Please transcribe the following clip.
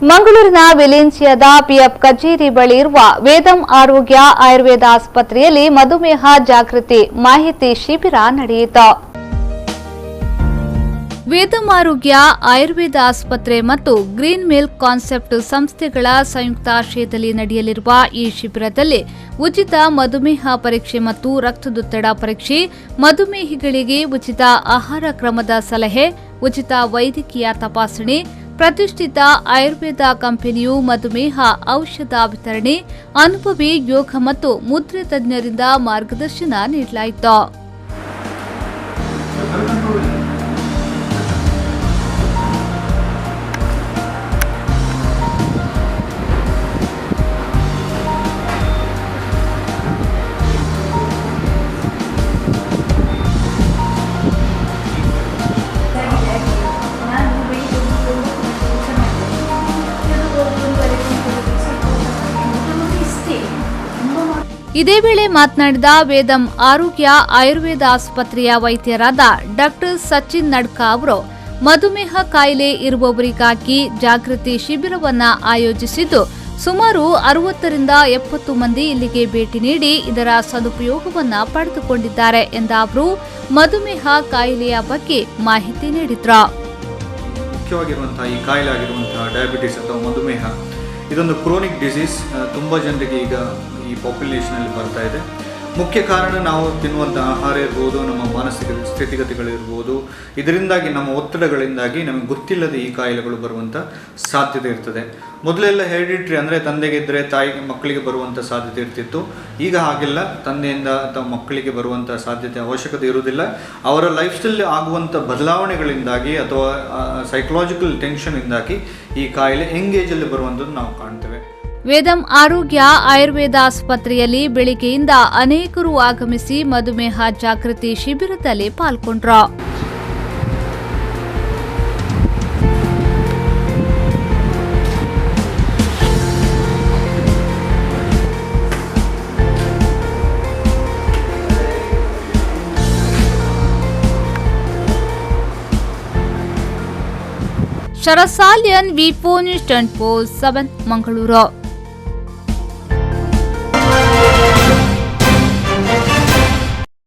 ಮಂಗಳೂರಿನ ವಿಲೇಂಚಿಯಾದ ಪಿಎಫ್ ಕಚೇರಿ ಬಳಿ ಇರುವ ವೇದಂ ಆರೋಗ್ಯ ಆಯುರ್ವೇದ ಆಸ್ಪತ್ರೆಯಲ್ಲಿ ಮಧುಮೇಹ ಜಾಗೃತಿ ಮಾಹಿತಿ ಶಿಬಿರ ನಡೆಯಿತು. ವೇದಂ ಆರೋಗ್ಯ ಆಯುರ್ವೇದ ಆಸ್ಪತ್ರೆ ಮತ್ತು ಗ್ರೀನ್ ಮಿಲ್ಕ್ ಕಾನ್ಸೆಪ್ಟ್ ಸಂಸ್ಥೆಗಳ ಸಂಯುಕ್ತಾಶ್ರಯದಲ್ಲಿ ನಡೆಯಲಿರುವ ಈ ಶಿಬಿರದಲ್ಲಿ ಉಚಿತ ಮಧುಮೇಹ ಪರೀಕ್ಷೆ ಮತ್ತು ರಕ್ತದೊತ್ತಡ ಪರೀಕ್ಷೆ, ಮಧುಮೇಹಿಗಳಿಗೆ ಉಚಿತ ಆಹಾರ ಕ್ರಮದ ಸಲಹೆ, ಉಚಿತ ವೈದ್ಯಕೀಯ ತಪಾಸಣೆ, ಪ್ರತಿಷ್ಠಿತ ಆಯುರ್ವೇದ ಕಂಪನಿಯು ಮಧುಮೇಹ ಔಷಧ ವಿತರಣೆ, ಅನುಭವಿ ಯೋಗ ಮತ್ತು ಮುದ್ರೆ ತಜ್ಞರಿಂದ ಮಾರ್ಗದರ್ಶನ ನೀಡಲಾಯಿತು. ಇದೇ ವೇಳೆ ಮಾತನಾಡಿದ ವೇದಂ ಆರೋಗ್ಯ ಆಯುರ್ವೇದ ಆಸ್ಪತ್ರೆಯ ವೈದ್ಯರಾದ ಡಾ ಸಚಿನ್ ನಡ್ಕಾ ಅವರು, ಮಧುಮೇಹ ಕಾಯಿಲೆ ಇರುವವರಿಗಾಗಿ ಜಾಗೃತಿ ಶಿಬಿರವನ್ನು ಆಯೋಜಿಸಿದ್ದು, ಸುಮಾರು 60 ರಿಂದ 70 ಮಂದಿ ಇಲ್ಲಿಗೆ ಭೇಟಿ ನೀಡಿ ಇದರ ಸದುಪಯೋಗವನ್ನು ಪಡೆದುಕೊಂಡಿದ್ದಾರೆ ಎಂದ ಅವರು ಮಧುಮೇಹ ಕಾಯಿಲೆಯ ಬಗ್ಗೆ ಮಾಹಿತಿ ನೀಡಿದ್ರು. ಮುಖ್ಯವಾಗಿರುವಂತಹ ಈ ಕಾಯಿಲೆ ಆಗಿರುವಂತಹ ಡಯಾಬಿಟಿಸ್ ಅಥವಾ ಮಧುಮೇಹ ಇದೊಂದು ಕ್ರೋನಿಕ್ ಡಿಸೀಸ್. ತುಂಬ ಜನರಿಗೆ ಈಗ ಈ ಪಾಪ್ಯುಲೇಷನಲ್ಲಿ ಬರ್ತಾ ಇದೆ. ಮುಖ್ಯ ಕಾರಣ ನಾವು ತಿನ್ನುವಂಥ ಆಹಾರ ಇರ್ಬೋದು, ನಮ್ಮ ಮಾನಸಿಕ ಸ್ಥಿತಿಗತಿಗಳಿರ್ಬೋದು, ಇದರಿಂದಾಗಿ ನಮ್ಮ ಒತ್ತಡಗಳಿಂದಾಗಿ ನಮಗೆ ಗೊತ್ತಿಲ್ಲದೆ ಈ ಕಾಯಿಲೆಗಳು ಬರುವಂಥ ಸಾಧ್ಯತೆ ಇರ್ತದೆ. ಮೊದಲೆಲ್ಲ ಹೆರಿಡಿಟ್ರಿ ಅಂದರೆ ತಂದೆಗಿದ್ದರೆ ತಾಯಿ ಮಕ್ಕಳಿಗೆ ಬರುವಂಥ ಸಾಧ್ಯತೆ ಇರ್ತಿತ್ತು. ಈಗ ಹಾಗೆಲ್ಲ ತಂದೆಯಿಂದ ಅಥವಾ ಮಕ್ಕಳಿಗೆ ಬರುವಂಥ ಸಾಧ್ಯತೆ ಅವಶ್ಯಕತೆ ಇರುವುದಿಲ್ಲ. ಅವರ ಲೈಫ್ ಸ್ಟೈಲ್ ಆಗುವಂಥ ಬದಲಾವಣೆಗಳಿಂದಾಗಿ ಅಥವಾ ಸೈಕಲಾಜಿಕಲ್ ಟೆನ್ಷನ್ನಿಂದಾಗಿ ಈ ಕಾಯಿಲೆ ಎಂಗೇಜಲ್ಲಿ ಬರುವಂಥದ್ದು ನಾವು ಕಾಣ್ತೇವೆ. ವೇದಂ ಆರೋಗ್ಯ ಆಯುರ್ವೇದ ಆಸ್ಪತ್ರೆಯಲ್ಲಿ ಬೆಳಿಗ್ಗೆಯಿಂದ ಅನೇಕರು ಆಗಮಿಸಿ ಮಧುಮೇಹ ಜಾಗೃತಿ ಶಿಬಿರದಲ್ಲಿ ಪಾಲ್ಗೊಂಡ್ರು. ಶರಸಾಲ್ಯನ್ ವಿ4 ನ್ಯೂಸ್ 24/7 ಮಂಗಳೂರು.